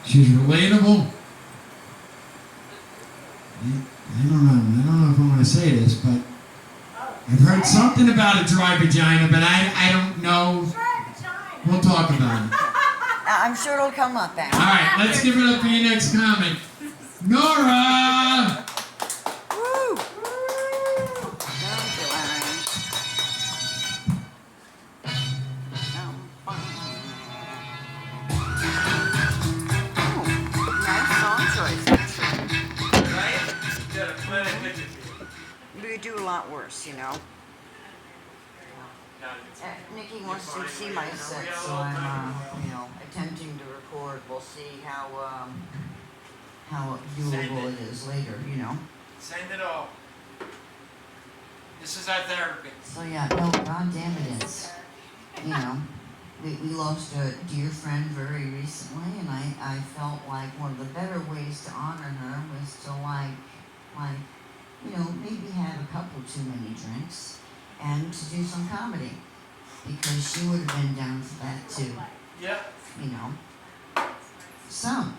She's relatable. I don't know if I'm going to say this, but I've heard something about a dry vagina, but I don't know. We'll talk about it. I'm sure it'll come up, Al. All right, let's give it up for your next comic. Nora! Woo! Thank you, Larry. Oh, nice song choice. Right? Yeah, the planet picture. We could do a lot worse, you know. Nikki wants to see my set, so I'm, attempting to record. We'll see how doable it is later, you know. Send it all. This is our therapy. So yeah, no, goddamn it is. You know, we lost a dear friend very recently, and I felt like one of the better ways to honor her was to maybe have a couple too many drinks and to do some comedy. Because she would have been down for that too. Yeah. You know. So,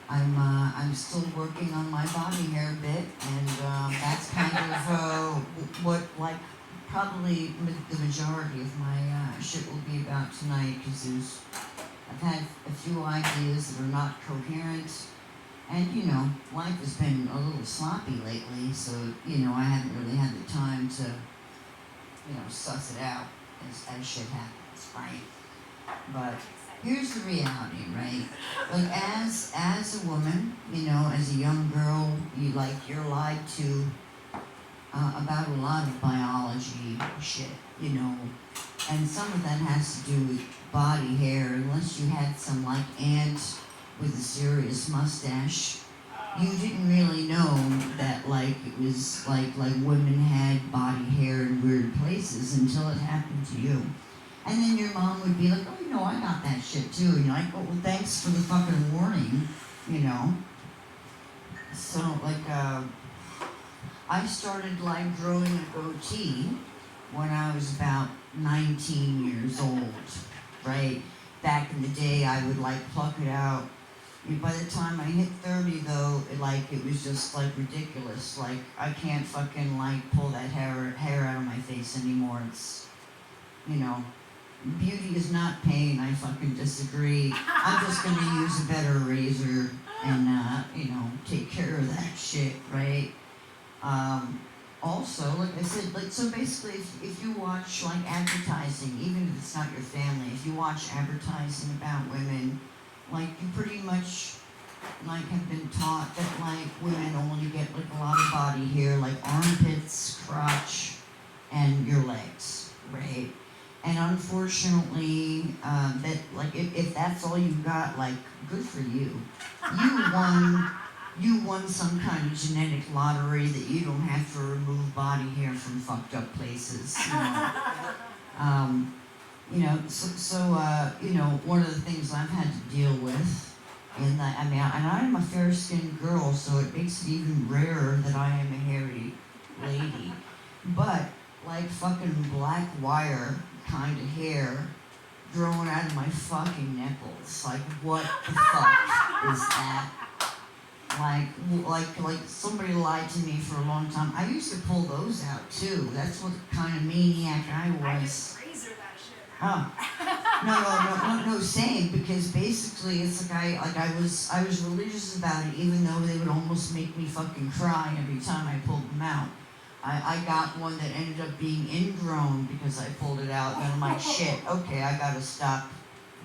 I'm still working on my body hair a bit, and that's kind of what probably the majority of my shit will be about tonight, because I've had a few ideas that are not coherent. And, life has been a little sloppy lately, so, I haven't really had the time to, suss it out as shit happens, right? But here's the reality, right? Like, as a woman, as a young girl, you're lied to about a lot of biology shit, and some of that has to do with body hair, unless you had some, aunt with a serious mustache, you didn't really know that it was like women had body hair in weird places until it happened to you. And then your mom would be like, oh, I got that shit too. And you're like, oh, well, thanks for the fucking warning, So, I started, growing a goatee when I was about 19 years old, right? Back in the day, I would, pluck it out. By the time I hit 30, though, it was just, ridiculous. I can't fucking, pull that hair out of my face anymore. It's, beauty is not pain. I fucking disagree. I'm just gonna use a better razor and, take care of that shit, right? Also, like I said, so basically, if you watch, advertising, even if it's not your family, if you watch advertising about women, you pretty much, have been taught that, women only get, a lot of body hair, armpits, crotch, and your legs, right? And unfortunately, that, if that's all you got, good for you. You won some kind of genetic lottery that you don't have to remove body hair from fucked up places, one of the things I've had to deal with, and I'm a fair-skinned girl, so it makes it even rarer that I am a hairy lady. But, fucking black wire kind of hair growing out of my fucking nipples. What the fuck is that? Like somebody lied to me for a long time. I used to pull those out too. That's what kind of maniac I was. I just razor that shit. No, same, because basically it's I was religious about it, even though they would almost make me fucking cry every time I pulled them out. I got one that ended up being ingrown because I pulled it out, and I'm like, shit, okay, I gotta stop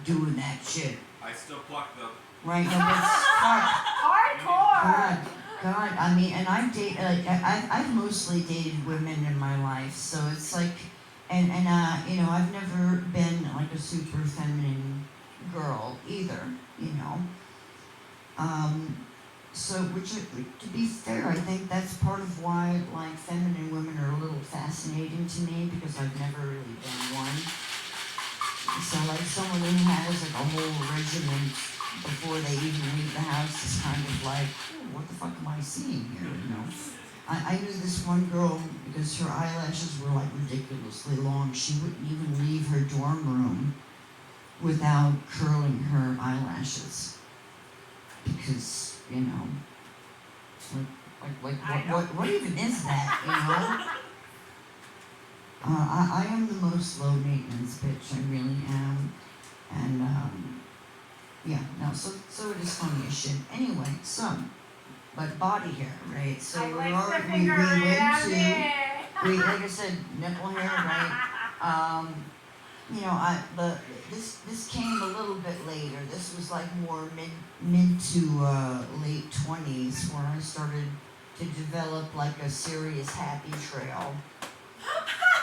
doing that shit. I still pluck them. Right, no, but fuck. Hardcore! God, and I've mostly dated women in my life, so it's and I've never been a super feminine girl either, So, to be fair, I think that's part of why, feminine women are a little fascinating to me, because I've never really been one. So, someone who has, a whole regimen before they even leave the house is kind of ooh, what the fuck am I seeing here, I knew this one girl because her eyelashes were like ridiculously long. She wouldn't even leave her dorm room without curling her eyelashes. Because, you know, what even is that, you know? I am the most low maintenance bitch, I really am. And, yeah, no, so it is funny as shit. Anyway, so, but body hair, right? So we went to, like I said, nipple hair, right? You know, this came a little bit later. This was like more mid to late 20s where I started to develop like a serious happy trail.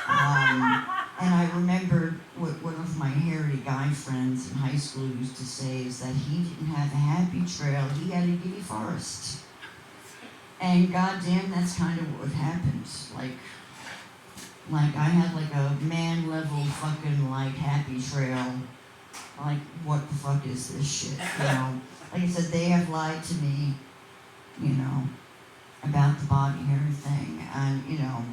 And I remember what one of my hairy guy friends in high school used to say is that he didn't have a happy trail, he had a giddy forest. And goddamn, that's kind of what happened. Like I had like a man level fucking like happy trail. Like, what the fuck is this shit? You know, like I said, they have lied to me, you know, about the body hair thing. And, you know,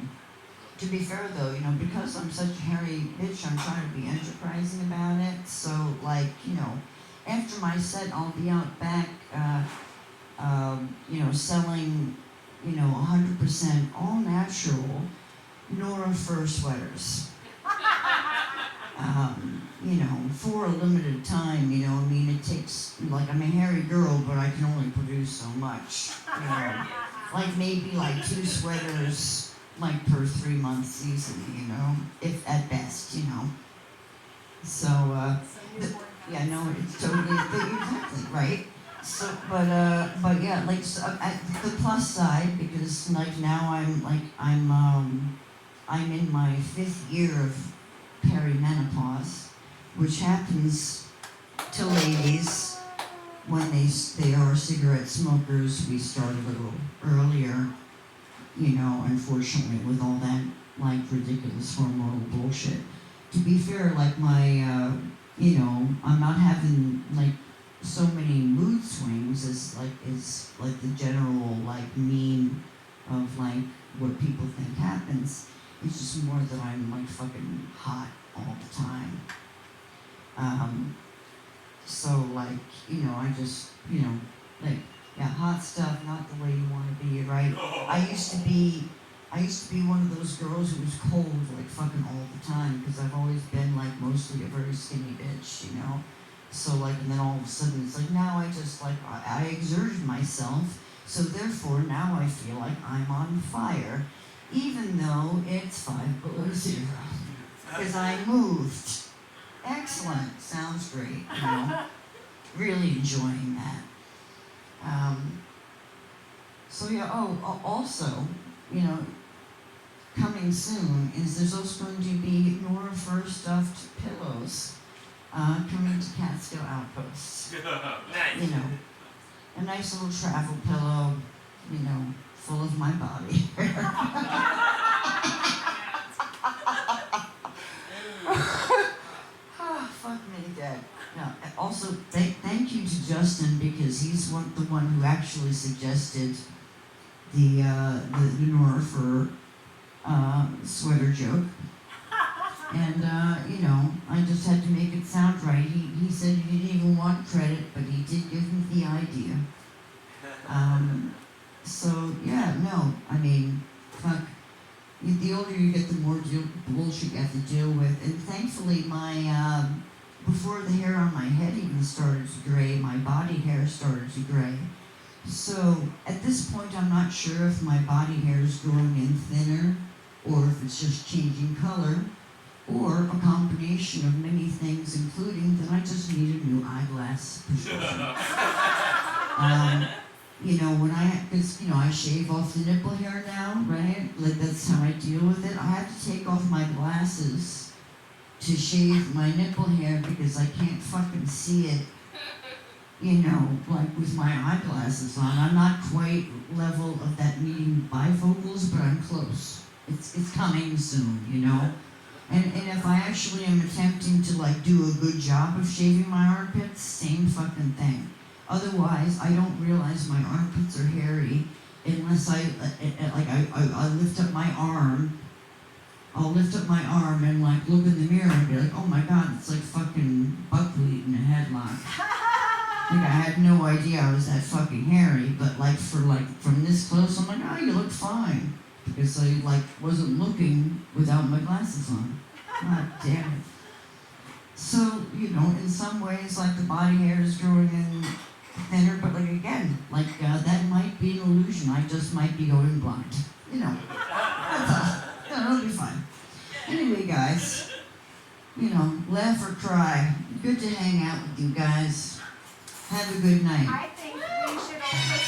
to be fair though, you know, because I'm such a hairy bitch, I'm trying to be enterprising about it. So, like, you know, after my set, I'll be out back, you know, selling, you know, 100% all natural Nora fur sweaters. You know, for a limited time, you know, I mean, it takes, like, I'm a hairy girl, but I can only produce so much, you know. Like, maybe, like, 2 sweaters, like, per 3-month season, you know, if at best, you know. So, yeah, no, it's totally, exactly, right? So, but yeah, like, so, at the plus side, because, like, now I'm in my 5th year of perimenopause, which happens to ladies when they are cigarette smokers. We start a little earlier, you know, unfortunately, with all that, like, ridiculous hormonal bullshit. To be fair, like, my, you know, I'm not having, like, so many mood swings as the general, like, meme of, like, what people think happens. It's just more that I'm, like, fucking hot all the time. So, like, you know, I just, you know, like, yeah, hot stuff, not the way you want to be, right? I used to be one of those girls who was cold, like, fucking all the time, because I've always been, like, mostly a very skinny bitch, you know? So, like, and then all of a sudden, it's like, now I just, like, I exerted myself, so therefore, now I feel like I'm on fire, even though it's 5 below 0, because I moved. Excellent, sounds great, you know? Really enjoying that. So yeah, also, you know, coming soon is there's also going to be Nora Fur stuffed pillows coming to Catskill Outpost. Nice. You know, a nice little travel pillow, you know, full of my body. Fuck me dead. No, also, thank you to Justin, because he's the one who actually suggested the Nora Fur sweater joke. And, you know, I just had to make it sound right. He said he didn't even want credit, but he did give me the idea. So, yeah, no, I mean, fuck. The older you get, the more bullshit you have to deal with. And thankfully, my, before the hair on my head even started to gray, my body hair started to gray. So, at this point, I'm not sure if my body hair is growing in thinner, or if it's just changing color, or a combination of many things, including that I just need a new eyeglass prescription. You know, because, you know, I shave off the nipple hair now, right? Like, that's how I deal with it. I have to take off my glasses to shave my nipple hair because I can't fucking see it, you know, like with my eyeglasses on. I'm not quite level of that needing bifocals, but I'm close. It's coming soon, you know? And if I actually am attempting to, like, do a good job of shaving my armpits, same fucking thing. Otherwise, I don't realize my armpits are hairy unless I lift up my arm. I'll lift up my arm and like look in the mirror and be like, oh my god, it's like fucking buckwheat in a headlock. Like I had no idea I was that fucking hairy, but like from this close, I'm like, oh, you look fine. Because I like wasn't looking without my glasses on. God damn it. So, you know, in some ways, like the body hair is growing in thinner, but like again, like that might be an illusion. I just might be going blind. You know, that's all. It'll be fine. Anyway, guys, you know, laugh or cry. Good to hang out with you guys. Have a good night. I think we should all put